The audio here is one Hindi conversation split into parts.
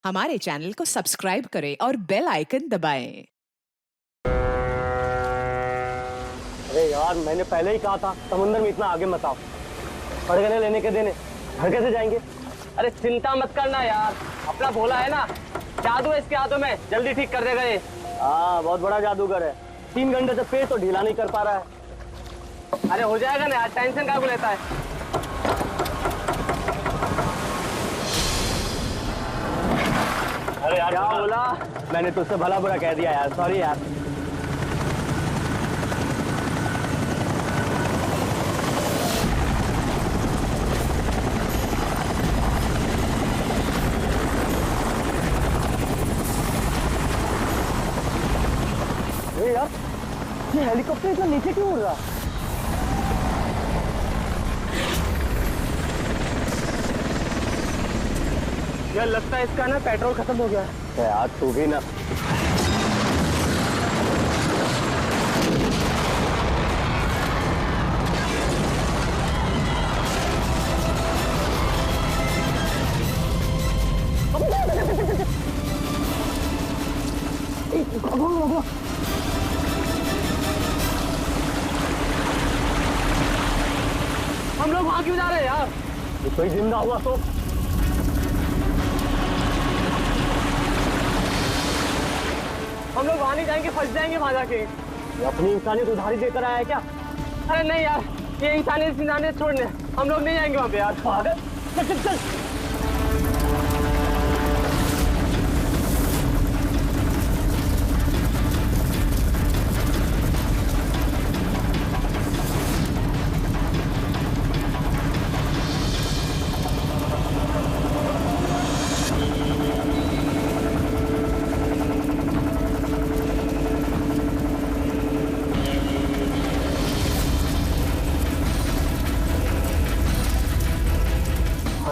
हमारे चैनल को सब्सक्राइब करें और बेल आइकन दबाएं। अरे यार, मैंने पहले ही कहा था समुंदर में इतना आगे मत आओ। पड़गने लेने के देने घर कैसे जाएंगे? अरे चिंता मत करना यार, अपना भोला है ना, जादू है इसके हाथों में, जल्दी ठीक कर देगा ये। हाँ, बहुत बड़ा जादूगर है। 3 घंटे से पेट तो ढीला नहीं कर पा रहा है। अरे हो जाएगा ना यार, टेंशन काहे को लेता है। अरे यार, क्या बोला? मैंने तुझसे भला बुरा कह दिया यार, सॉरी यार। अरे यार, ये हेलीकॉप्टर इतना नीचे क्यों उड़ रहा है? यार लगता है इसका ना पेट्रोल खत्म हो गया है। यार तू भी ना। हम लोग वहां क्यों जा रहे हैं यार? कोई जिंदा हुआ तो? हम लोग वहां नहीं जाएंगे, फंस जाएंगे वहां जाके। ये अपनी इंसानियत उधारी देकर आया है क्या? अरे नहीं यार, ये इंसानियत छोड़ने हम लोग नहीं जाएंगे वहां पे यार। चल चल चल।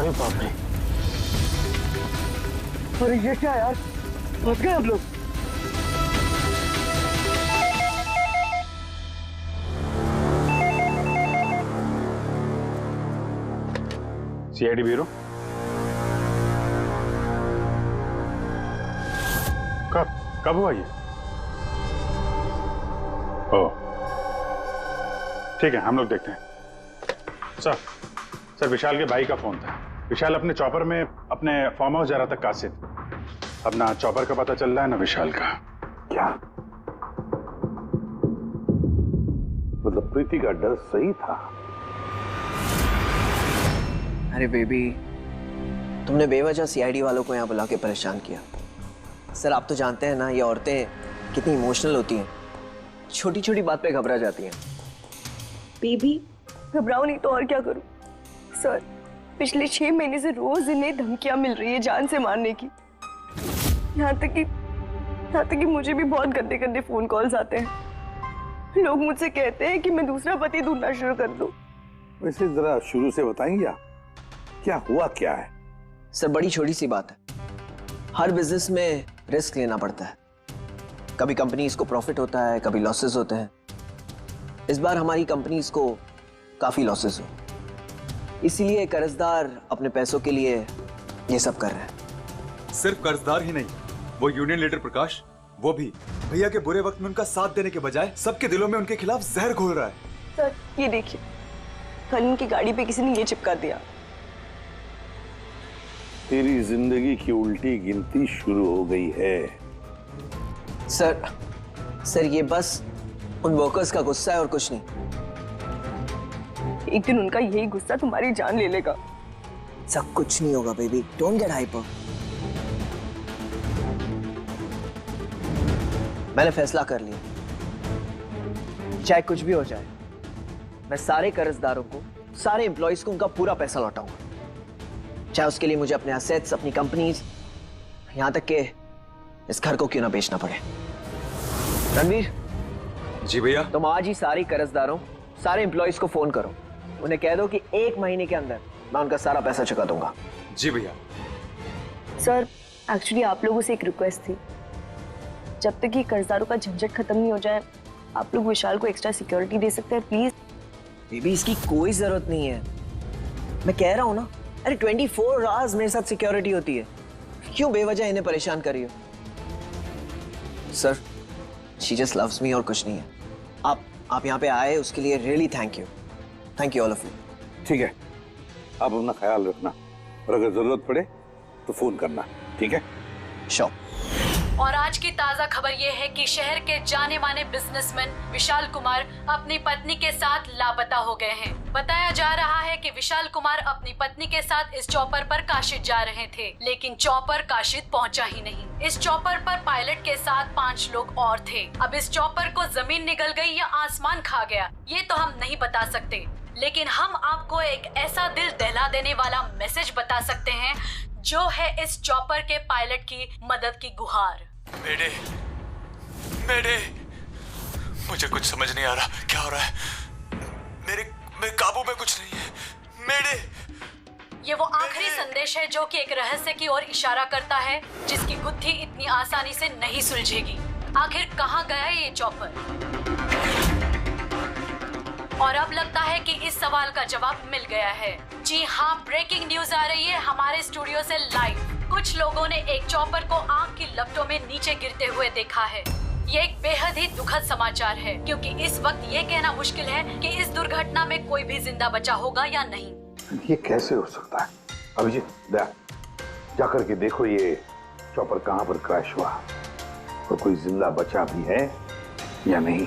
अरे बाप रे, अरे ये क्या यार, फंस गए हम लोग। CID bureau. कब हुआ ये? ओह ठीक है, हम लोग देखते हैं। सर विशाल के भाई का फोन था। विशाल अपने चॉपर में अपने फार्म हाउस जा रहा था कासिद। अब ना चॉपर का पता चल रहा है ना विशाल का। क्या मतलब प्रीति का डर सही था? अरे बेबी, तुमने बेवजह सीआईडी वालों को यहाँ बुला के परेशान किया। सर आप तो जानते हैं ना, ये औरतें कितनी इमोशनल होती हैं, छोटी छोटी बात पे घबरा जाती हैं। बेबी घबराओ नहीं तो और क्या करूं? सर पिछले 6 महीने से रोज इन्हें धमकियां मिल रही है जान से मारने की। यहाँ तक कि मुझे भी बहुत गंदे गंदे फोन कॉल्स आते हैं। लोग मुझसे कहते हैं कि मैं दूसरा पति ढूंढना शुरू कर दूं। वैसे जरा शुरू से बताएंगे क्या हुआ क्या है? सर बड़ी छोटी सी बात है, हर बिजनेस में रिस्क लेना पड़ता है। कभी कंपनीज को प्रॉफिट होता है, कभी लॉसेस होते हैं। इस बार हमारी कंपनीज को काफी लॉसेस हो, इसीलिए कर्जदार अपने पैसों के लिए ये सब कर रहे हैं। सिर्फ कर्जदार ही नहीं, वो यूनियन लीडर प्रकाश, वो भी भैया के बुरे वक्त में उनका साथ देने के बजाय सबके दिलों में उनके खिलाफ जहर घोल रहा है। सर ये देखिए, कल इनकी गाड़ी पे किसी ने ये चिपका दिया। तेरी जिंदगी की उल्टी गिनती शुरू हो गई है। सर ये बस उन वर्कर्स का गुस्सा है और कुछ नहीं। एक दिन उनका यही गुस्सा तुम्हारी जान ले लेगा। सब कुछ नहीं होगा बेबी, डोंट गेट हाइपर। मैंने फैसला कर लिया, चाहे कुछ भी हो जाए, मैं सारे कर्जदारों को, सारे एम्प्लॉइज को उनका पूरा पैसा लौटाऊंगा, चाहे उसके लिए मुझे अपने एसेट्स, अपनी कंपनीज, यहां तक कि इस घर को क्यों ना बेचना पड़े। रणवीर जी भैया। तुम आज ही सारे कर्जदारों, सारे एम्प्लॉइज को फोन करो, उन्हें कह दो कि 1 महीने के अंदर मैं उनका सारा पैसा चुका दूंगा। जी भैया। सर एक्चुअली आप लोगों से एक रिक्वेस्ट थी, जब तक ये कर्जदारों का झंझट खत्म नहीं हो जाए, आप लोग विशाल को एक्स्ट्रा सिक्योरिटी दे सकते हैं प्लीज। बेबी इसकी कोई जरूरत नहीं है, मैं कह रहा हूं ना। अरे 24 आवर्स मेरे साथ सिक्योरिटी होती है, क्यों बेवजह इन्हें परेशान कर रही हो? Sir, she just loves me और कुछ नहीं है। आप यहाँ पे आए उसके लिए really thank you all of you. ठीक है, आप अपना ख्याल रखना और अगर जरूरत पड़े तो फोन करना, ठीक है? श्योर। और आज की ताजा खबर ये है कि शहर के जाने माने बिजनेसमैन विशाल कुमार अपनी पत्नी के साथ लापता हो गए हैं। बताया जा रहा है कि विशाल कुमार अपनी पत्नी के साथ इस चॉपर पर काशिद जा रहे थे, लेकिन चॉपर काशिद पहुंचा ही नहीं। इस चॉपर पर पायलट के साथ 5 लोग और थे। अब इस चॉपर को जमीन निगल गई या आसमान खा गया, ये तो हम नहीं बता सकते, लेकिन हम आपको एक ऐसा दिल दहला देने वाला मैसेज बता सकते हैं जो है इस चॉपर के पायलट की मदद की गुहार। मेरे मुझे कुछ समझ नहीं आ रहा क्या हो रहा है। मेरे काबू में कुछ नहीं है। ये वो आखिरी संदेश है जो कि एक रहस्य की ओर इशारा करता है, जिसकी गुत्थी इतनी आसानी से नहीं सुलझेगी। आखिर कहाँ गया ये चॉपर? और अब लगता है कि इस सवाल का जवाब मिल गया है। जी हाँ, ब्रेकिंग न्यूज आ रही है हमारे स्टूडियो से लाइव। कुछ लोगों ने एक चॉपर को आग की लपटों में नीचे गिरते हुए देखा है। ये एक बेहद ही दुखद समाचार है, क्योंकि इस वक्त ये कहना मुश्किल है कि इस दुर्घटना में कोई भी जिंदा बचा होगा या नहीं। ये कैसे हो सकता है? अभिजीत, जाकर के देखो ये चॉपर कहाँ पर क्रैश हुआ और कोई जिंदा बचा भी है या नहीं।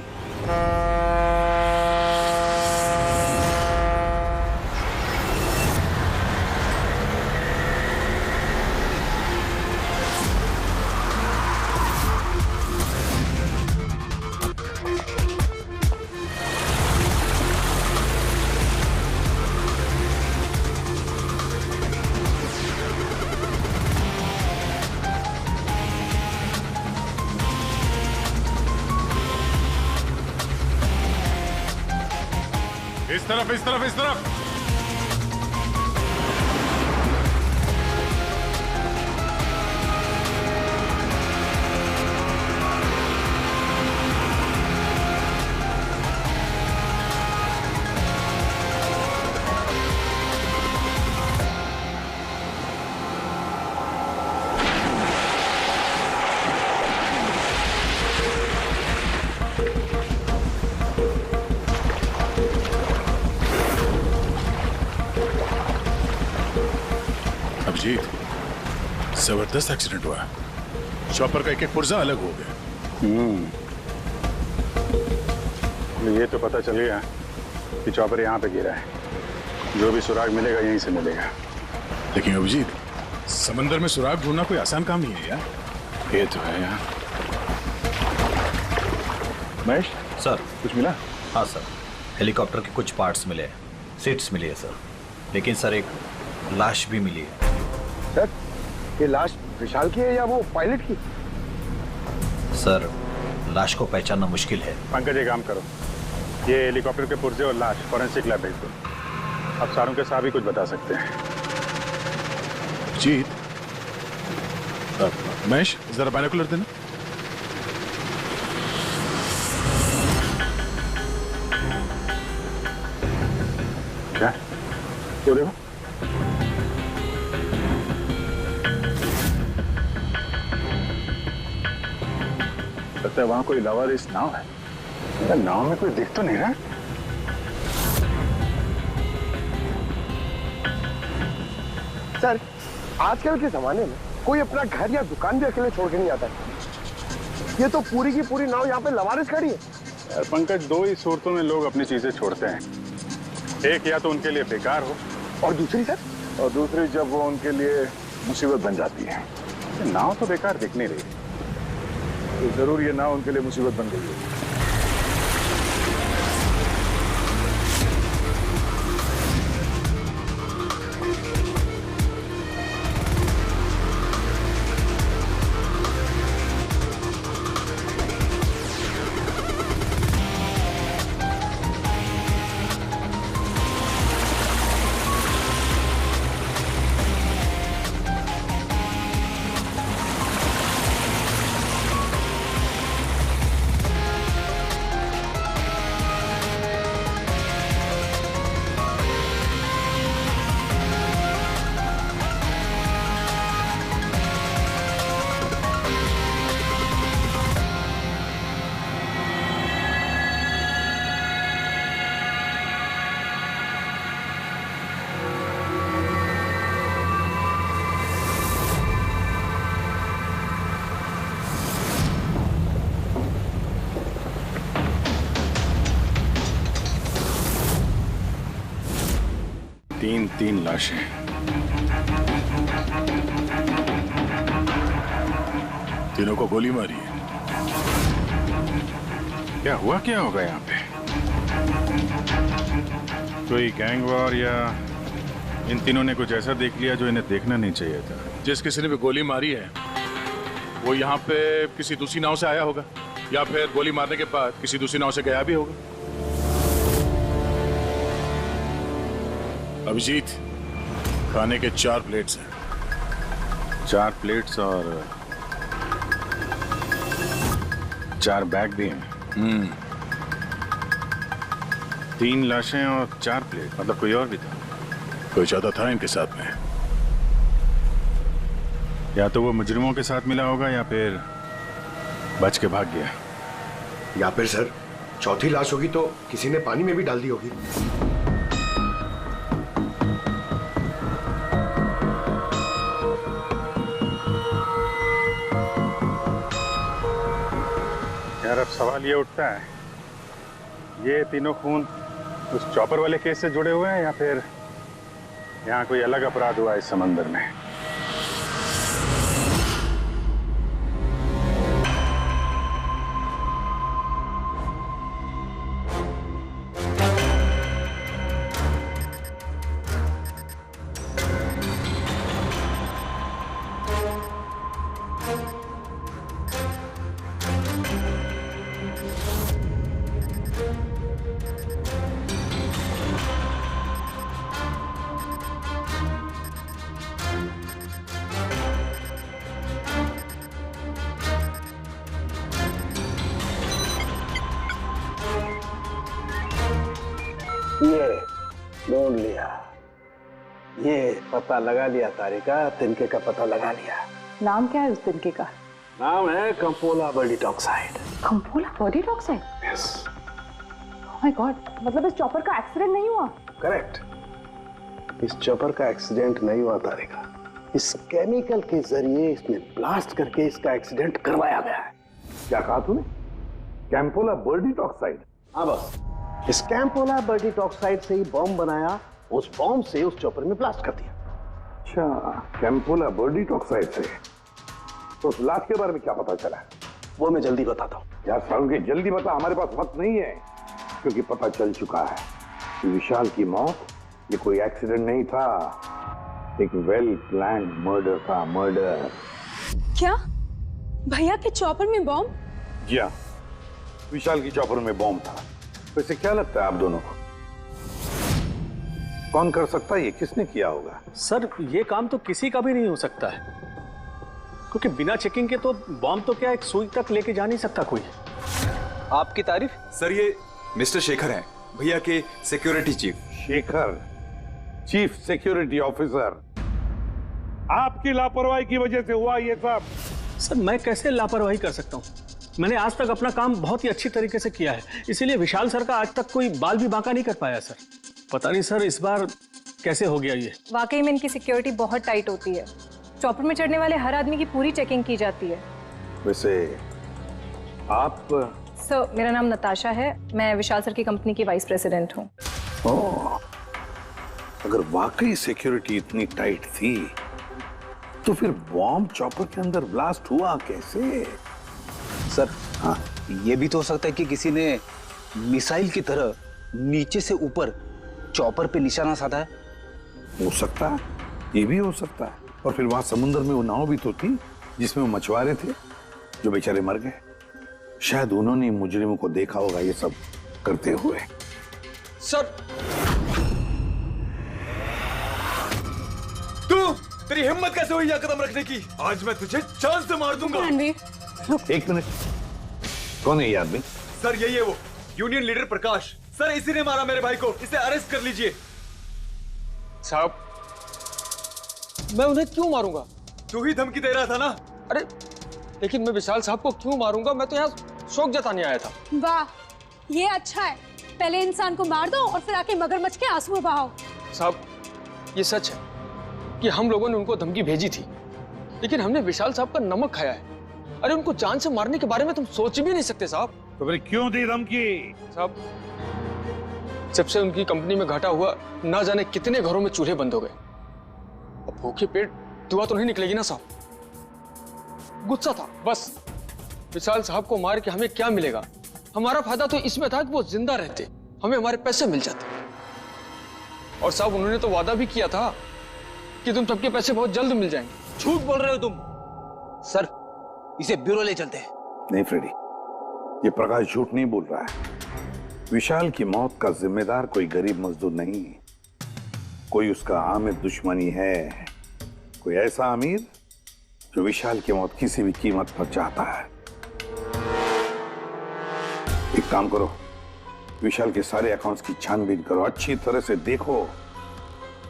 इस तरफ। अभिजीत, जबरदस्त एक्सीडेंट हुआ। चॉपर का एक पुर्जा अलग हो गया। ये तो पता चल गया कि चॉपर यहाँ पे गिरा है। जो भी सुराग मिलेगा यहीं से मिलेगा। लेकिन अभिजीत, समंदर में सुराग ढूंढना कोई आसान काम नहीं है यार। ये तो है यार। महेश सर, कुछ मिला? हाँ सर, हेलीकॉप्टर के कुछ पार्ट्स मिले, सीट्स मिली है सर। लेकिन सर एक लाश भी मिली है। सर, ये लाश विशाल की है या वो पायलट की? सर, लाश को पहचानना मुश्किल है। पंकज, एक काम करो, ये हेलीकॉप्टर के पुर्जे और लाश फॉरेंसिक लैब भेज दो। अब सारों के साहब ही कुछ बता सकते हैं। अभिजीत, महेश जरा बाइनोकुलर देना। क्या? क्यों देखो? लगता है वहां कोई लवारिस नाव है। नाव में कोई दिख तो नहीं रहा। सर, आजकल के जमाने में कोई अपना घर या दुकान भी अकेले छोड़ के नहीं आता है। ये तो पूरी की पूरी नाव यहाँ पे लवारिस खड़ी है। यार पंकज, दो ही सूरतों में लोग अपनी चीजें छोड़ते हैं। एक या तो उनके लिए बेकार हो, और दूसरी सर? और दूसरी जब वो उनके लिए मुसीबत बन जाती है। नाव तो बेकार दिख नहीं रही, तो जरूर ये नाव उनके लिए मुसीबत बन गई है। 3 लाशें। तीनों को गोली मारी है। क्या हुआ, क्या होगा यहाँ पे? कोई गैंग वॉर या इन तीनों ने कुछ ऐसा देख लिया जो इन्हें देखना नहीं चाहिए था। जिस किसी ने भी गोली मारी है वो यहाँ पे किसी दूसरी नाव से आया होगा या फिर गोली मारने के बाद किसी दूसरी नाव से गया भी होगा। अभिजीत, खाने के 4 प्लेट्स हैं। 4 प्लेट्स और 4 बैग भी हैं। 3 लाशें और 4 प्लेट, मतलब कोई और भी था? कोई ज्यादा था इनके साथ में। या तो वो मुजरिमों के साथ मिला होगा या फिर बच के भाग गया। या फिर सर चौथी लाश होगी तो किसी ने पानी में भी डाल दी होगी। यार अब सवाल ये उठता है, ये तीनों खून उस चॉपर वाले केस से जुड़े हुए हैं या फिर यहाँ कोई अलग अपराध हुआ इस समंदर में? ये ढूंढ लिया, ये पता लगा लिया तारिका, तिनके का पता लगा लिया। नाम क्या है उस तिनके का? नाम है कंपोला बर्डी टॉक्साइड। कंपोला बर्डी टॉक्साइड? यस। ओह माय गॉड, मतलब इस चॉपर का एक्सीडेंट नहीं हुआ? करेक्ट, इस चॉपर का एक्सीडेंट नहीं हुआ तारिका, इस केमिकल के जरिए इसमें ब्लास्ट करके इसका एक्सीडेंट करवाया गया है। क्या कहा तूने? कैंपोला बर्डी टॉक्साइड? हाँ बस, इस कैंपोला बर्डी टॉक्साइड से ही बॉम्ब बनाया, उस बॉम्ब से उस चॉपर में ब्लास्ट कर दिया। अच्छा, कैंपोला बर्डी टॉक्साइड से। तो उस लाश के बारे में क्या पता चला? वो मैं जल्दी बताता हूँ। यार सारुण के जल्दी बता, हमारे पास वक्त नहीं है, क्योंकि पता चल चुका है कि विशाल की मौत ये कोई एक्सीडेंट नहीं था, एक वेल प्लान्ड मर्डर था। मर्डर। क्या भैया के चॉपर में बॉम्ब? जी हाँ, विशाल की चॉपर में बॉम्ब था। वैसे क्या लगता है आप दोनों को, कौन कर सकता है? ये किसने किया होगा? सर ये काम तो किसी का भी नहीं हो सकता है, क्योंकि बिना चेकिंग के तो बॉम्ब तो क्या एक सुई तक लेके जा नहीं सकता कोई। आपकी तारीफ? सर ये मिस्टर शेखर हैं, भैया के security chief. Shekhar, chief security officer. आपकी लापरवाही की वजह से हुआ ये सब। सर मैं कैसे लापरवाही कर सकता हूँ? मैंने आज तक अपना काम बहुत ही अच्छी तरीके से किया है, इसीलिए विशाल सर का आज तक कोई बाल भी बांका नहीं कर पाया सर। पता नहीं सर इस बार कैसे हो गया ये। वाकई में इनकी सिक्योरिटी बहुत टाइट होती है, चॉपर में चढ़ने वाले हर आदमी की पूरी चेकिंग की जाती है। वैसे आप? सर मेरा नाम नताशा है, मैं विशाल सर की कंपनी की वाइस प्रेसिडेंट हूँ। ओह, अगर वाकई सिक्योरिटी इतनी टाइट थी तो फिर बॉम्ब चॉपर के अंदर ब्लास्ट हुआ कैसे? सर हाँ, ये भी तो हो सकता है कि किसी ने मिसाइल की तरह नीचे से ऊपर चॉपर पे निशाना साधा है। हो सकता है, ये भी हो सकता है। और फिर वहां समुद्र में वो नाव भी तो थी जिसमें वो मछुआरे थे जो बेचारे मर गए। शायद उन्होंने मुजरिमों को देखा होगा ये सब करते हुए। सर तू, तेरी हिम्मत कैसे हुई यहाँ कदम रखने की? आज मैं तुझे जान से मार दूंगा। एक मिनट, कौन है ये आदमी? सर यही है वो यूनियन लीडर प्रकाश। सर इसी ने मारा मेरे भाई को, इसे अरेस्ट कर लीजिए। साहब मैं उन्हें क्यों मारूंगा? तू ही धमकी दे रहा था ना। अरे लेकिन मैं विशाल साहब को क्यों मारूंगा? मैं तो यहाँ शोक जताने आया था। वाह, ये अच्छा है, पहले इंसान को मार दो और फिर आके मगरमच्छ के आंसू बहाओ। साहब ये सच है कि हम लोगों ने उनको धमकी भेजी थी, लेकिन हमने विशाल साहब का नमक खाया है। अरे उनको जान से मारने के बारे में तुम सोच भी नहीं सकते साहब। तो फिर क्यों दी धमकी? साहब जब से उनकी कंपनी में घाटा हुआ, ना जाने कितने घरों में चूल्हे बंद हो गए। अब भूखे पेट दुआ तो नहीं निकलेगी ना साहब। गुस्सा था बस। विशाल साहब को मार के हमें क्या मिलेगा? हमारा फायदा तो इसमें था कि वो जिंदा रहते, हमें हमारे पैसे मिल जाते। और साहब उन्होंने तो वादा भी किया था कि तुम सबके पैसे बहुत जल्द मिल जाएंगे। झूठ बोल रहे हो तुम। सर, इसे ब्यूरो ले चलते हैं। नहीं फ्रेडी, ये प्रकाश झूठ नहीं बोल रहा है। विशाल की मौत का जिम्मेदार कोई गरीब मजदूर नहीं, कोई उसका आमिर दुश्मनी है, कोई ऐसा अमीर जो विशाल की मौत किसी भी कीमत पर चाहता है। एक काम करो, विशाल के सारे अकाउंट्स की छानबीन करो, अच्छी तरह से देखो,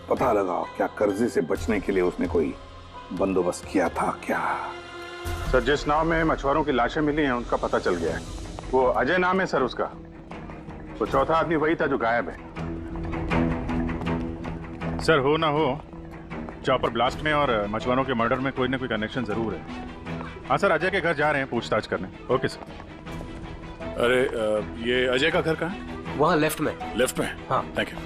पता लगाओ क्या कर्जे से बचने के लिए उसने कोई बंदोबस्त किया था क्या। सर, जिस नाव में मछुआरों की लाशें मिली हैं उनका पता चल गया है। वो अजय नाम है सर उसका। वो चौथा आदमी वही था जो गायब है। सर, हो ना हो, चॉपर ब्लास्ट में और मछुआरों के मर्डर में कोई ना कोई कनेक्शन जरूर है। हाँ सर, अजय के घर जा रहे हैं पूछताछ करने। Okay sir. अरे ये अजय का घर कहाँ है? वहाँ लेफ्ट में। लेफ्ट में? हाँ, थैंक यू।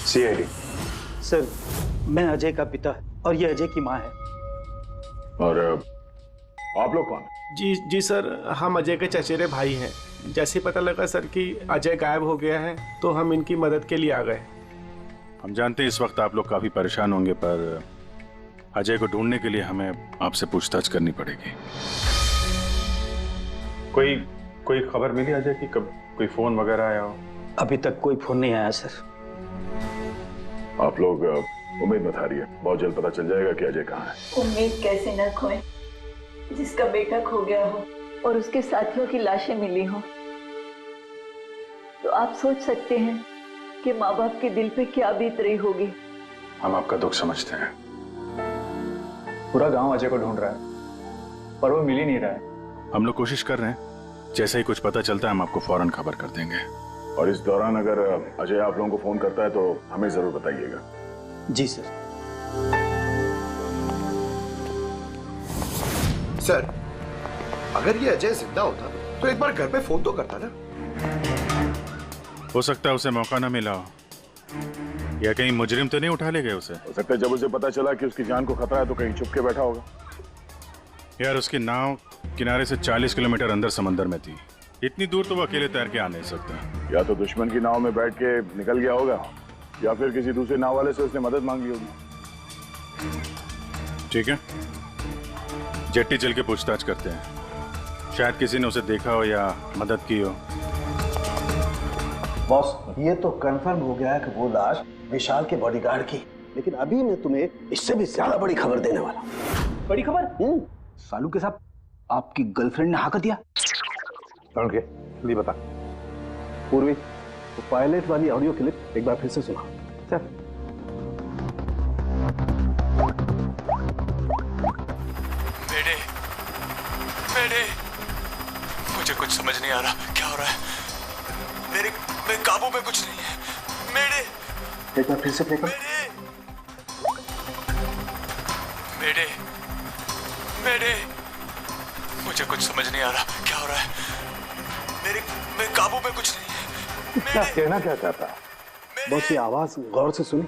सीआईडी। सर, मैं अजय का पिता और ये अजय की माँ है। और आप लोग कौन? जी सर, हम अजय के चचेरे भाई हैं। जैसे पता लगा सर कि अजय गायब हो गया है तो हम इनकी मदद के लिए आ गए। हम जानते हैं इस वक्त आप लोग काफी परेशान होंगे, पर अजय को ढूंढने के लिए हमें आपसे पूछताछ करनी पड़ेगी। कोई खबर मिली अजय की? कब कोई फोन वगैरह आया हो? अभी तक कोई फोन नहीं आया सर। आप लोग उम्मीद मत हारिए, बहुत जल्द पता चल जाएगा कि अजय कहाँ है। उम्मीद कैसे न खोए, जिसका बेटा खो गया हो और उसके साथियों की लाशें मिली हो, तो आप सोच सकते हैं कि माँ बाप के दिल पे क्या बीत रही होगी। हम आपका दुख समझते हैं। पूरा गांव अजय को ढूंढ रहा है पर वो मिल ही नहीं रहा है। हम लोग कोशिश कर रहे हैं, जैसे ही कुछ पता चलता है हम आपको फौरन खबर कर देंगे। और इस दौरान अगर अजय आप लोगों को फोन करता है तो हमें जरूर बताइएगा। जी सर। सर, अगर ये अजय जिंदा होता तो एक बार घर पे फोन तो करता ना। हो सकता है उसे मौका ना मिला हो, या कहीं मुजरिम तो नहीं उठा ले गए उसे। हो सकता है जब उसे पता चला कि उसकी जान को खतरा है तो कहीं छुप के बैठा होगा। यार, उसकी नाव किनारे से 40 किलोमीटर अंदर समंदर में थी। इतनी दूर तो वो अकेले तैर के आ नहीं सकता। या तो दुश्मन की नाव में बैठ के निकल गया होगा, या फिर किसी दूसरे नाव वाले से उसने मदद मांगी होगी। ठीक है, जेट्टी चल के पूछताछ करते हैं, शायद किसी ने उसे देखा हो या मदद की हो। बॉस, ये तो कंफर्म हो गया है कि वो लाश विशाल के बॉडीगार्ड की, लेकिन अभी मैं तुम्हें इससे भी ज्यादा बड़ी खबर देने वाला हूं। बड़ी खबर? सालू के साथ आपकी गर्लफ्रेंड ने हाँ कर दिया? लिए बता पूर्वी, वो पायलट वाली ऑडियो क्लिप एक बार फिर से सुना। चल। मेरे मुझे कुछ समझ नहीं आ रहा, क्या हो रहा है? मेरे काबू में कुछ नहीं है। मेरे एक बार फिर से प्ले कर। मेरे मुझे कुछ समझ नहीं आ रहा, क्या हो रहा है? मेरे काबू में कुछ नहीं है। कहना क्या चाहता है? बस ये आवाज गौर से सुनी,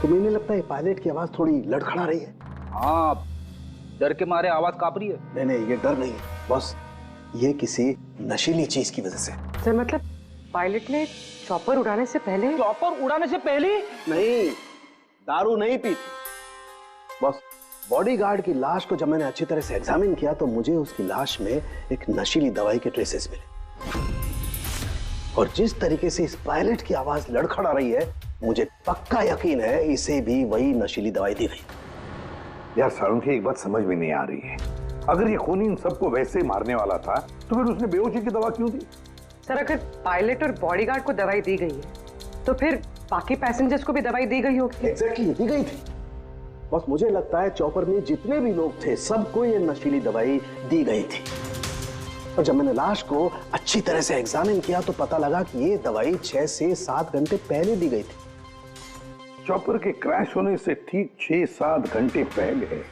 तुम्हें नहीं लगता है पायलट की आवाज थोड़ी लड़खड़ा रही है? हाँ, डर के मारे आवाज कांप रही है। नहीं नहीं, ये डर नहीं है बस, ये किसी नशीली चीज की वजह से। सर, मतलब पायलट ने चॉपर उड़ाने से पहले? चॉपर उड़ाने से पहले? नहीं, दारू नहीं पी थी। बस बॉडीगार्ड की लाश को जब मैंने अच्छी तरह से एग्जामिन किया तो मुझे उसकी लाश में एक नशीली दवाई के ट्रेसेस मिले, और जिस तरीके से इस पायलट की आवाज लड़खड़ा रही है, मुझे पक्का यकीन है इसे भी वही नशीली दवाई दी गई। यार सारुंखी, एक बात समझ में नहीं आ रही है, अगर ये खूनी इन सबको वैसे ही मारने वाला था तो फिर उसने बेहोशी की दवा क्यों दी? सर, अगर पायलट और बॉडीगार्ड को दवाई दी गई है तो फिर बाकी पैसेंजर्स को भी दवाई दी गई होगी। एग्जैक्टली, दी गई थी। बस मुझे लगता है चॉपर में जितने भी लोग थे सबको ये नशीली दवाई दी गई थी। और जब मैंने लाश को अच्छी तरह से एग्जामिन किया तो पता लगा कि ये दवाई 6 से 7 घंटे पहले दी गई थी। चॉपर के क्रैश होने से ठीक 6-7 घंटे पहले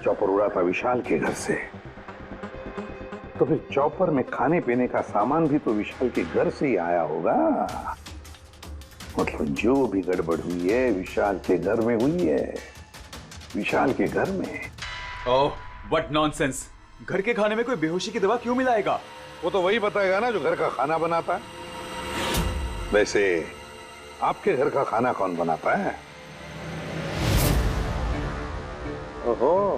चॉपर उड़ा था विशाल के घर से। तो फिर चॉपर में खाने पीने का सामान भी तो विशाल के घर से ही आया होगा। मतलब जो भी गड़बड़ हुई है विशाल के घर में हुई है, विशाल के घर में। ओह, व्हाट नॉनसेंस! घर के खाने में कोई बेहोशी की दवा क्यों मिलाएगा? वो तो वही बताएगा ना जो घर का खाना बनाता है। वैसे आपके घर का खाना कौन बनाता है? ओहो,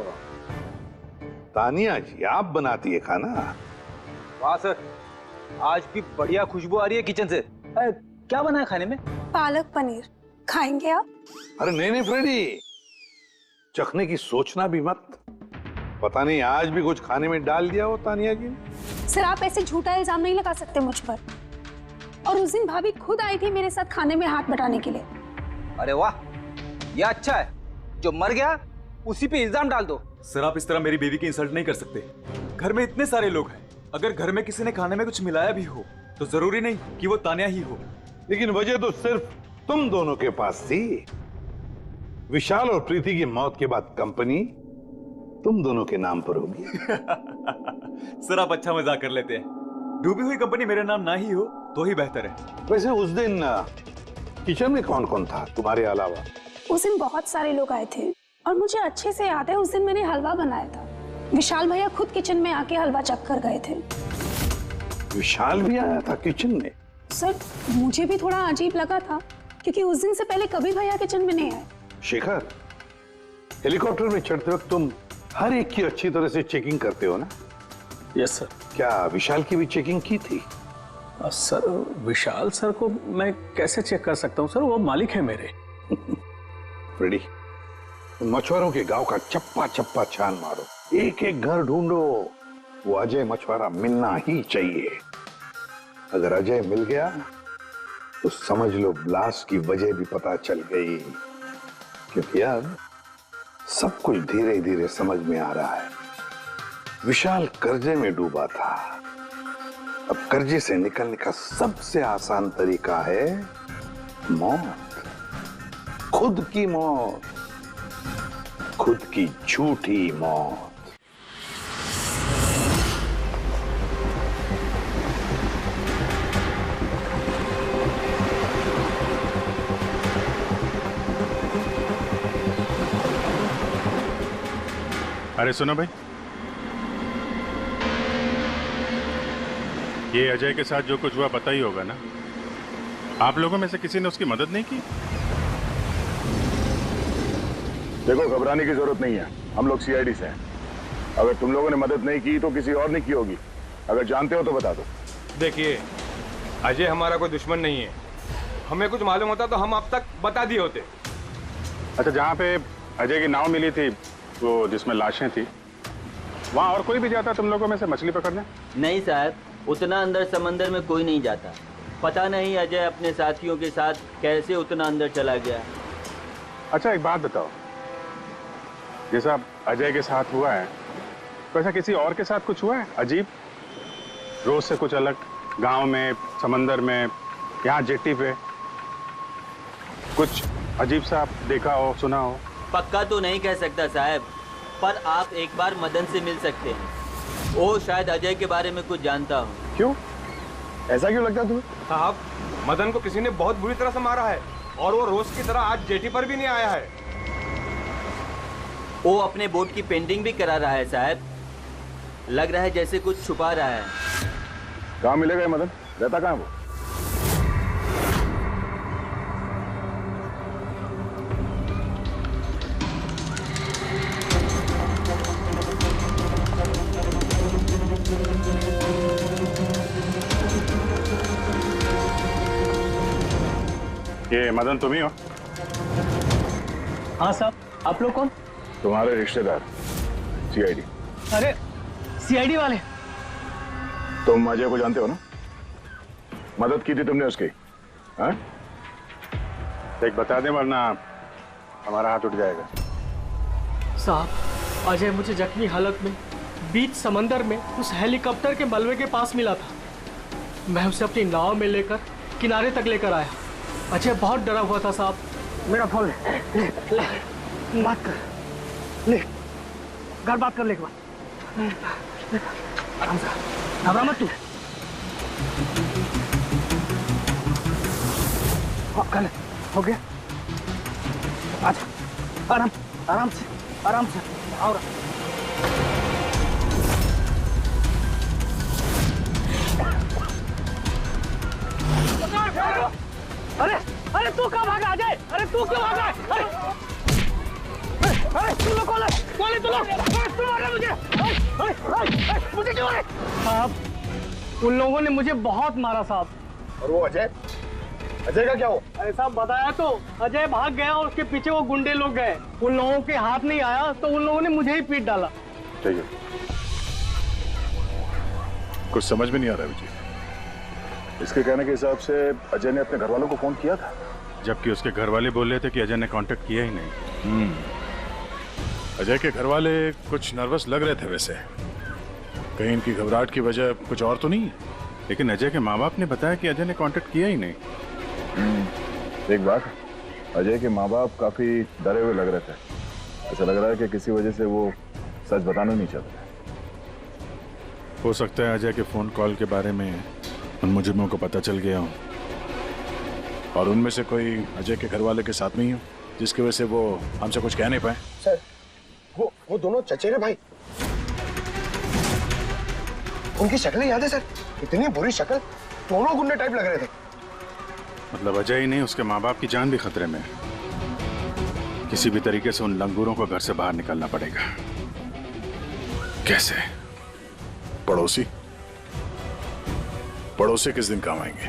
तानिया जी आप बनाती है खाना? वाह सर, आज भी बढ़िया खुशबू आ रही है किचन से। क्या बना है खाने में? पालक पनीर। खाएंगे आप? अरे नहीं नहीं फ्रेडी, चखने की सोचना भी मत। पता नहीं आज भी कुछ खाने में डाल दिया हो तानिया जी ने। सर आप ऐसे झूठा इल्जाम नहीं लगा सकते मुझ पर। और उस दिन भाभी खुद आई थी मेरे साथ खाने में हाथ बटाने के लिए। अरे वाह, ये अच्छा है, जो मर गया उसी पे इल्जाम डाल दो। सर आप इस तरह मेरी बेबी की इंसल्ट नहीं कर सकते। घर में इतने सारे लोग हैं, अगर घर में किसी ने खाने में कुछ मिलाया भी हो तो जरूरी नहीं कि वो तानिया ही हो। लेकिन वजह तो सिर्फ तुम दोनों के पास थी। विशाल और प्रीति की मौत के बाद कंपनी तुम दोनों के नाम पर होगी। सर आप अच्छा मजाक कर लेते हैं। डूबी हुई कंपनी मेरे नाम ना ही हो तो ही बेहतर है। वैसे उस दिन किचन में कौन कौन था तुम्हारे अलावा? उस दिन बहुत सारे लोग आए थे और मुझे अच्छे से याद है उस दिन मैंने हलवा बनाया था। विशाल भैया खुद किचन में आके हलवा चख कर गए थे। विशाल भी आया था किचन में? सर मुझे भी थोड़ा अजीब लगा था क्योंकि उस दिन से पहले कभी भैया किचन में नहीं आए। शेखर, हेलीकॉप्टर में चढ़ते वक्त तुम हर एक की अच्छी तरह से चेकिंग करते हो ना? Yes sir. क्या विशाल की भी चेकिंग की थी? सर विशाल सर को मैं कैसे चेक कर सकता हूँ सर, वो मालिक है मेरे। फ्रेडी, मछुआरों के गांव का चप्पा चप्पा छान मारो, एक एक घर ढूंढो। वो अजय मछुआरा मिलना ही चाहिए। अगर अजय मिल गया तो समझ लो ब्लास्ट की वजह भी पता चल गई। क्योंकि अब सब कुछ धीरे धीरे समझ में आ रहा है। विशाल कर्जे में डूबा था, अब कर्जे से निकलने का सबसे आसान तरीका है मौत। खुद की मौत, खुद की झूठी मौत। अरे सुनो भाई, ये अजय के साथ जो कुछ हुआ पता ही होगा ना? आप लोगों में से किसी ने उसकी मदद नहीं की? देखो घबराने की जरूरत नहीं है, हम लोग सीआईडी से हैं। अगर तुम लोगों ने मदद नहीं की तो किसी और ने की होगी। अगर जानते हो तो बता दो। देखिए, अजय हमारा कोई दुश्मन नहीं है। हमें कुछ मालूम होता तो हम अब तक बता दिए होते। अच्छा, जहाँ पे अजय की नाव मिली थी, वो जिसमें लाशें थी, वहाँ और कोई भी जाता तुम लोगों में से मछली पकड़ने? नहीं साहब, उतना अंदर समंदर में कोई नहीं जाता। पता नहीं अजय अपने साथियों के साथ कैसे उतना अंदर चला गया। अच्छा एक बात बताओ, जैसा अजय के साथ हुआ है वैसा किसी और के साथ कुछ हुआ है अजीब, रोज से कुछ अलग? गांव में, समंदर में, यहाँ जेट्टी पे कुछ अजीब सा देखा हो, सुना हो? पक्का तो नहीं कह सकता साहब, पर आप एक बार मदन से मिल सकते हैं। वो शायद अजय के बारे में कुछ जानता हो। क्यों? ऐसा क्यों लगता तुम्हें? साहब, मदन को किसी ने बहुत बुरी तरह से मारा है और वो रोज की तरह आज जेटी पर भी नहीं आया है। वो अपने बोट की पेंटिंग भी करा रहा है साहब। लग रहा है जैसे कुछ छुपा रहा है। कहाँ मिलेगा मदन? रहता कहाँ वो? ये मदन तुम ही हो? हाँ साहब, आप लोग कौन? तुम्हारे रिश्तेदार, सीआईडी। अरे सीआईडी वाले? तुम अजय को जानते हो ना? मदद की थी तुमने उसकी, हाँ? एक बता दें वरना हमारा हाथ उठ जाएगा। साहब, अजय मुझे जख्मी हालत में बीच समंदर में उस हेलीकॉप्टर के मलबे के पास मिला था। मैं उसे अपनी नाव में लेकर किनारे तक लेकर आया। अजय बहुत डरा हुआ था साहब। मेरा फोन ले, बात कर, ले घर बात कर ले एक बार। आराम से, घबरा मत तू। हाँ कर ले, हो गया। अच्छा, आराम आराम से आओ। अरे अरे तू कहाँ भागा अजय? अरे तू क्यों भागा? अरे तू लोग कौन है? तू लोग तू मार रहे मुझे? मुझे क्यों मारे? साहब, उन लोगों ने मुझे बहुत मारा साहब। और वो अजय का क्या हो? अरे साहब बताया तो, अजय भाग गया और उसके पीछे वो गुंडे लोग गए। उन लोगों के हाथ नहीं आया तो उन लोगों ने मुझे ही पीट डाला। ठीक है, कुछ समझ में नहीं आ रहा है विजय। इसके कहने के हिसाब से अजय ने अपने घर वालों को फोन किया था, जबकि उसके घर वाले बोल रहे थे कि अजय ने कांटेक्ट किया ही नहीं। अजय के घर वाले कुछ नर्वस लग रहे थे वैसे। कहीं इनकी घबराहट की वजह कुछ और तो नहीं है, लेकिन अजय के माँ बाप ने बताया कि अजय ने कांटेक्ट किया ही नहीं। एक बात, अजय के माँ बाप काफी डरे हुए लग रहे थे। ऐसा लग रहा है कि किसी वजह से वो सच बताना नहीं चाहते। हो सकता है अजय के फोन कॉल के बारे में उन मुजरिमों को पता चल गया हो और उनमें से कोई अजय के घर वाले के साथ में ही हो, जिसकी वजह से वो हमसे कुछ कह नहीं पाए। सर, वो दोनों चचेरे भाई, उनकी शक्लें याद है सर? इतनी बुरी शक्ल, दोनों गुंडे टाइप लग रहे थे। मतलब अजय ही नहीं, उसके माँ बाप की जान भी खतरे में। किसी भी तरीके से उन लंगूरों को घर से बाहर निकालना पड़ेगा। कैसे? पड़ोसी किस दिन काम आएंगे?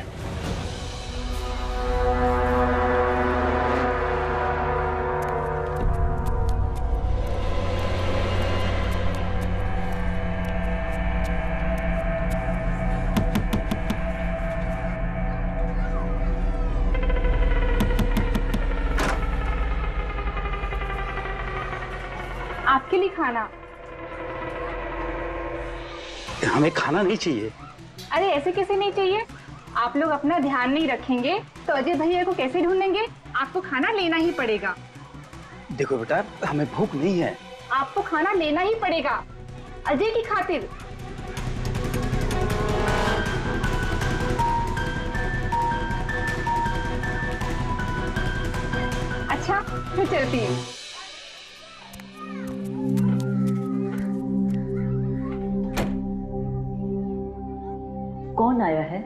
आपके लिए खाना। हमें खाना नहीं चाहिए। अरे ऐसे कैसे नहीं चाहिए? आप लोग अपना ध्यान नहीं रखेंगे तो अजय भैया को कैसे ढूंढेंगे? आपको खाना लेना ही पड़ेगा। देखो बेटा, हमें भूख नहीं है। आपको खाना लेना ही पड़ेगा अजय की खातिर। अच्छा, मैं चलती हूँ। कौन आया है?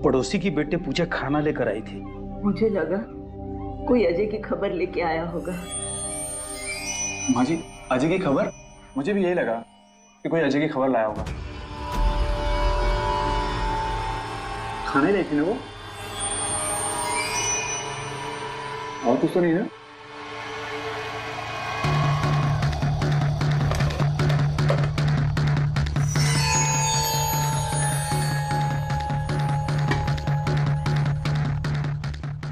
पड़ोसी की बेटे पूजा खाना लेकर आई थी। मुझे लगा कोई अजय की खबर लेके आया होगा। माँ जी, अजय की खबर? मुझे भी यही लगा कि कोई अजय की खबर लाया होगा। खाने लाई थी ना वो? और कुछ तो नहीं ना?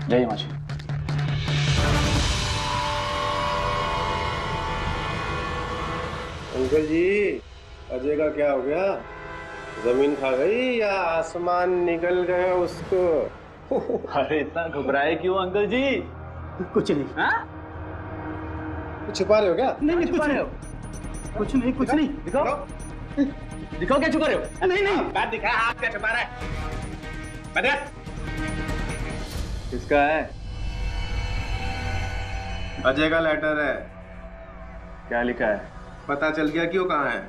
जय माँ जी। अंकल जी, अजय का क्या हो गया? जमीन खा गई या आसमान निकल गया उसको? अरे इतना घबराए क्यों अंकल जी? कुछ नहीं। हाँ? कुछ छुपा रहे हो क्या? नहीं छुपा रहे हो। कुछ नहीं। दिखाओ क्या छुपा रहे हो? नहीं बात दिखा, हाथ क्या छुपा रहा है? बता। किसका है? अजय का लेटर है। क्या लिखा है? पता चल गया कि वो कहाँ है।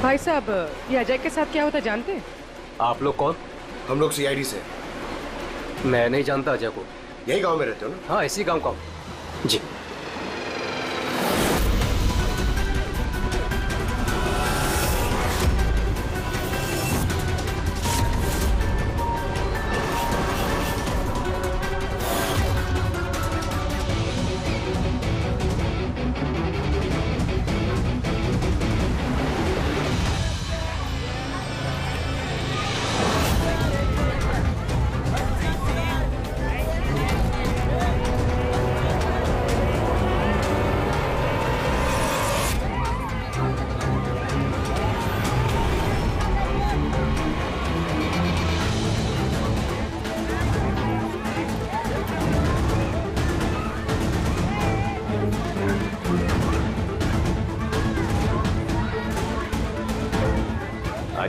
भाई साहब, ये अजय के साथ क्या होता जानते हैं? आप लोग कौन? हम लोग सीआईडी से। मैं नहीं जानता अजय को। यही गांव में रहते हो ना? हाँ, इसी गांव का हूँ। जी।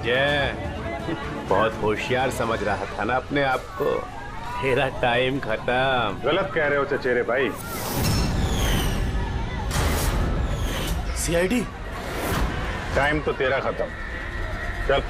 अजय बहुत होशियार समझ रहा था ना अपने आप को। तेरा टाइम खत्म। गलत कह रहे हो चचेरे भाई। सीआईडी टाइम तो तेरा खत्म। चल।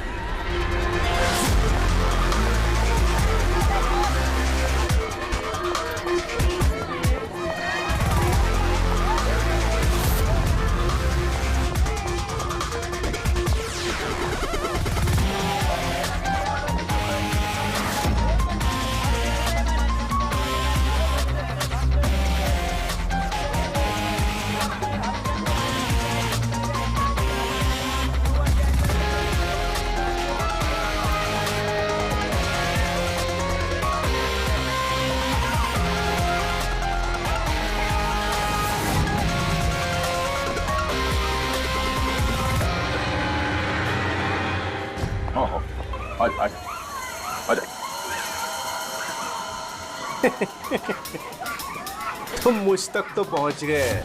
तुम मुझ तक तो पहुंच गए,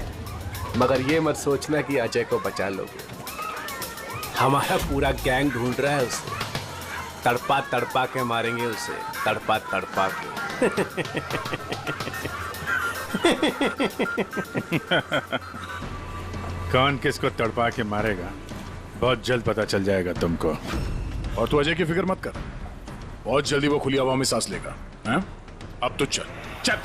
मगर ये मत सोचना कि अजय को बचा लोगे। हमारा पूरा गैंग ढूंढ रहा है उसे। तड़पा तड़पा के मारेंगे उसे, तड़पा तड़पा के। कौन किसको तड़पा के मारेगा बहुत जल्द पता चल जाएगा तुमको। और तू अजय की फिक्र मत कर, बहुत जल्दी वो खुली हवा में सांस लेगा। हैं? अब तो चल चल।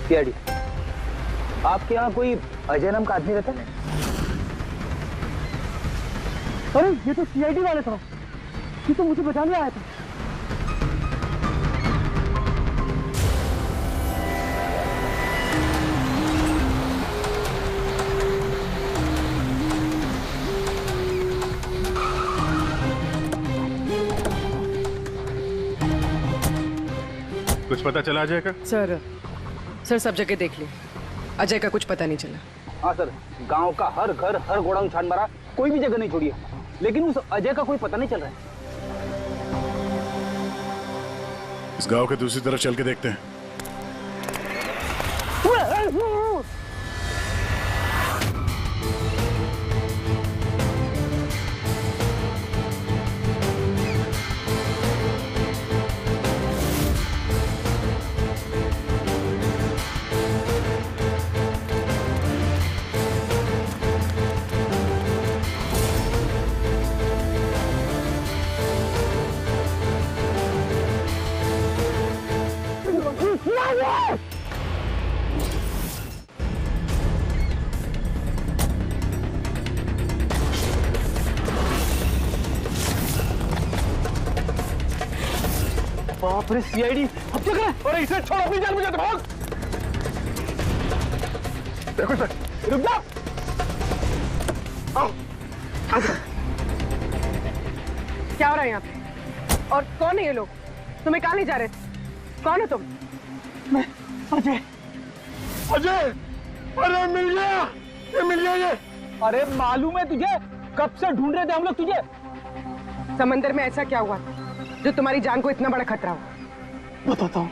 सीआईडी, आपके यहाँ कोई अजय नाम का आदमी रहता है? अरे ये तो सीआईडी वाले था, ये तो मुझे बचाने आया था। कुछ पता चला अजय का? सर सब जगह देख ली, अजय का कुछ पता नहीं चला। हाँ सर, गांव का हर घर हर गोडाउन छान मारा, कोई भी जगह नहीं छोड़ी है, लेकिन उस अजय का कोई पता नहीं चल रहा है। इस गांव के दूसरी तरफ चल के देखते हैं। बाप रे सीआईडी, अब क्या करें? अरे इसे छोड़, अपनी जान बचा, भाग। देखो सर, रुक जाओ। आओ, क्या हो रहा है यहाँ पे? और कौन है ये लोग? तुम्हें कहाँ ले जा रहे थे? कौन हो तुम? मैं अजय। अजय, अरे मिल गया, ये मिल गया ये। अरे मालूम है तुझे, कब से ढूंढ रहे थे हम लोग तुझे। समंदर में ऐसा क्या हुआ जो तुम्हारी जान को इतना बड़ा खतरा हुआ? बताता हूँ।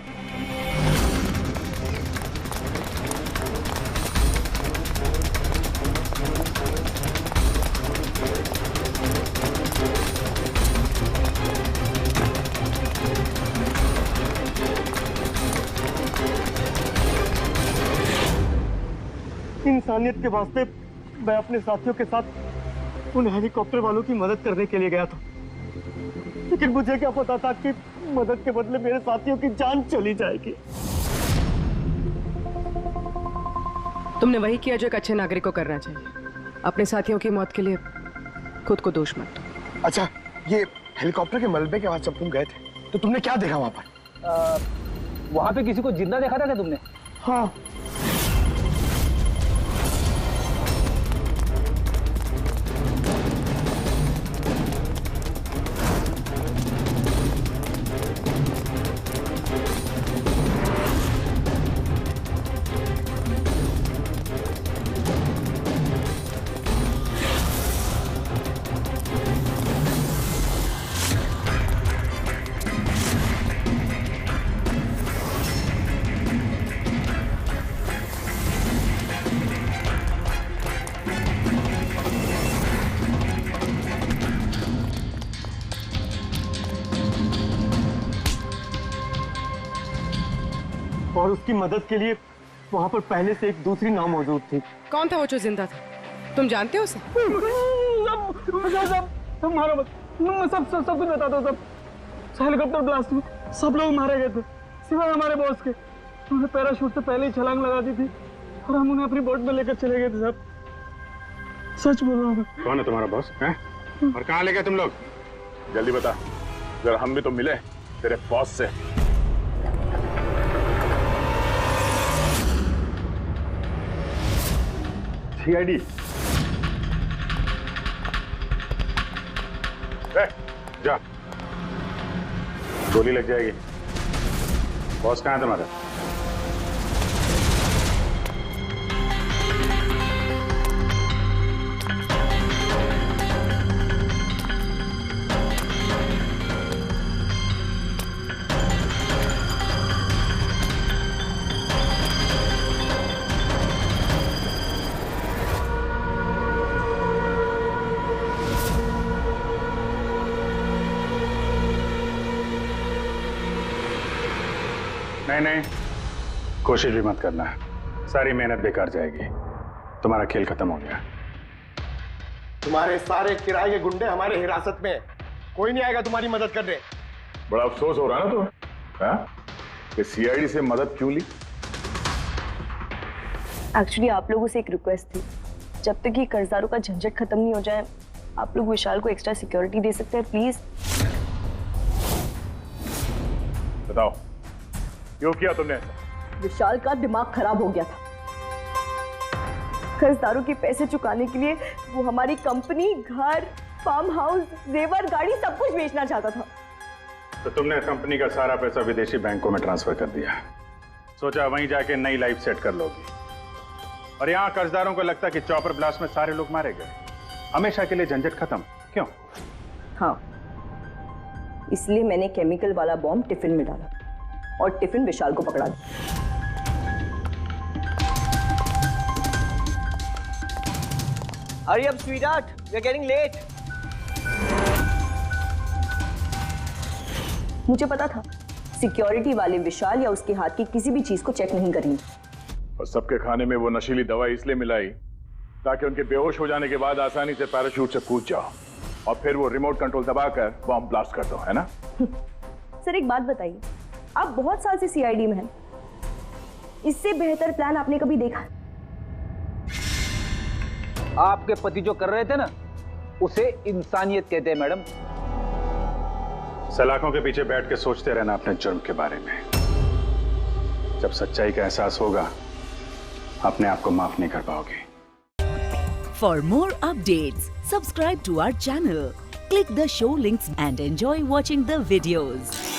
इंसानियत के वास्ते मैं अपने साथियों के साथ उन हेलीकॉप्टर वालों की मदद करने के लिए गया था, लेकिन मुझे क्या पता था कि मदद के बदले मेरे साथियों की जान चली जाएगी। तुमने वही किया जो एक अच्छे नागरिक को करना चाहिए। अपने साथियों की मौत के लिए खुद को दोष मत दो। अच्छा, ये हेलीकॉप्टर के मलबे के बाद जब तुम गए थे तो तुमने क्या देखा वहां पर? वहां पे किसी को जिंदा देखा था क्या तुमने? हाँ। और उसकी मदद के लिए वहां पर पहले से एक दूसरी नाव मौजूद थी। कौन था वो जो जिंदा था? तुम जानते हो उसे? सब मारो मत, मैं सब कुछ बताता हूँ। सब हेलीकॉप्टर ब्लास्ट में सब लोग मारे गए थे सिवाय हमारे बॉस के। उन्होंने पैराशूट से पहले ही छलांग लगा दी थी और हम उन्हें अपनी बोट में लेकर चले गए थे। सब सच बोल रहा हूँ। कौन है तुम्हारा बॉस है? और कहाँ ले गए तुम लोग? जल्दी बता, जरा हम भी तो मिले तेरे बॉस से। सीआईडी जा, गोली लग जाएगी। बॉस कहाँ है तुम्हारा? नहीं, कोशिश भी मत करना, सारी मेहनत बेकार जाएगी। तुम्हारा खेल खत्म हो गया। तुम्हारे सारे किराए के गुंडे हमारे हिरासत में, कोई नहीं आएगा तुम्हारी मदद करने। बड़ा अफसोस हो रहा है ना तुम्हें, हाँ? कि सीआईडी से मदद क्यों ली? एक्चुअली आप लोगों से एक रिक्वेस्ट थी, जब तक ये कर्जदारों का झंझट खत्म नहीं हो जाए आप लोग विशाल को एक्स्ट्रा सिक्योरिटी दे सकते हैं प्लीज। बताओ क्यों किया तुमने ऐसा? विशाल का दिमाग खराब हो गया था। कर्जदारों के पैसे चुकाने के लिए वो हमारी कंपनी, घर, फार्म हाउस, जेवर, गाड़ी सब कुछ बेचना चाहता था। तो तुमने कंपनी का सारा पैसा विदेशी बैंकों में ट्रांसफर कर दिया, सोचा वहीं जाके नई लाइफ सेट कर लोगी। और यहाँ कर्जदारों को लगता कि चॉपर ब्लास्ट में सारे लोग मारे गए, हमेशा के लिए झंझट खत्म। क्यों? हाँ, इसलिए मैंने केमिकल वाला बॉम्ब टिफिन में डाला और टिफिन विशाल को पकड़ा दिया। Hurry up, sweetheart. We're getting late. मुझे पता था सिक्योरिटी वाले विशाल या उसके हाथ की किसी भी चीज को चेक नहीं करेंगे। और सबके खाने में वो नशीली दवा इसलिए मिलाई ताकि उनके बेहोश हो जाने के बाद आसानी से पैराशूट से कूद जाओ और फिर वो रिमोट कंट्रोल दबाकर बॉम्ब ब्लास्ट कर दो, है ना? सर एक बात बताइए, आप बहुत साल से सीआईडी में हैं, इससे बेहतर प्लान आपने कभी देखा? आपके पति जो कर रहे थे ना, उसे इंसानियत कहते हैं मैडम। सलाखों के पीछे बैठ के सोचते रहना अपने जुर्म के बारे में। जब सच्चाई का एहसास होगा अपने आप को माफ नहीं कर पाओगे। For more updates, subscribe to our channel, Click the show links and enjoy watching the videos.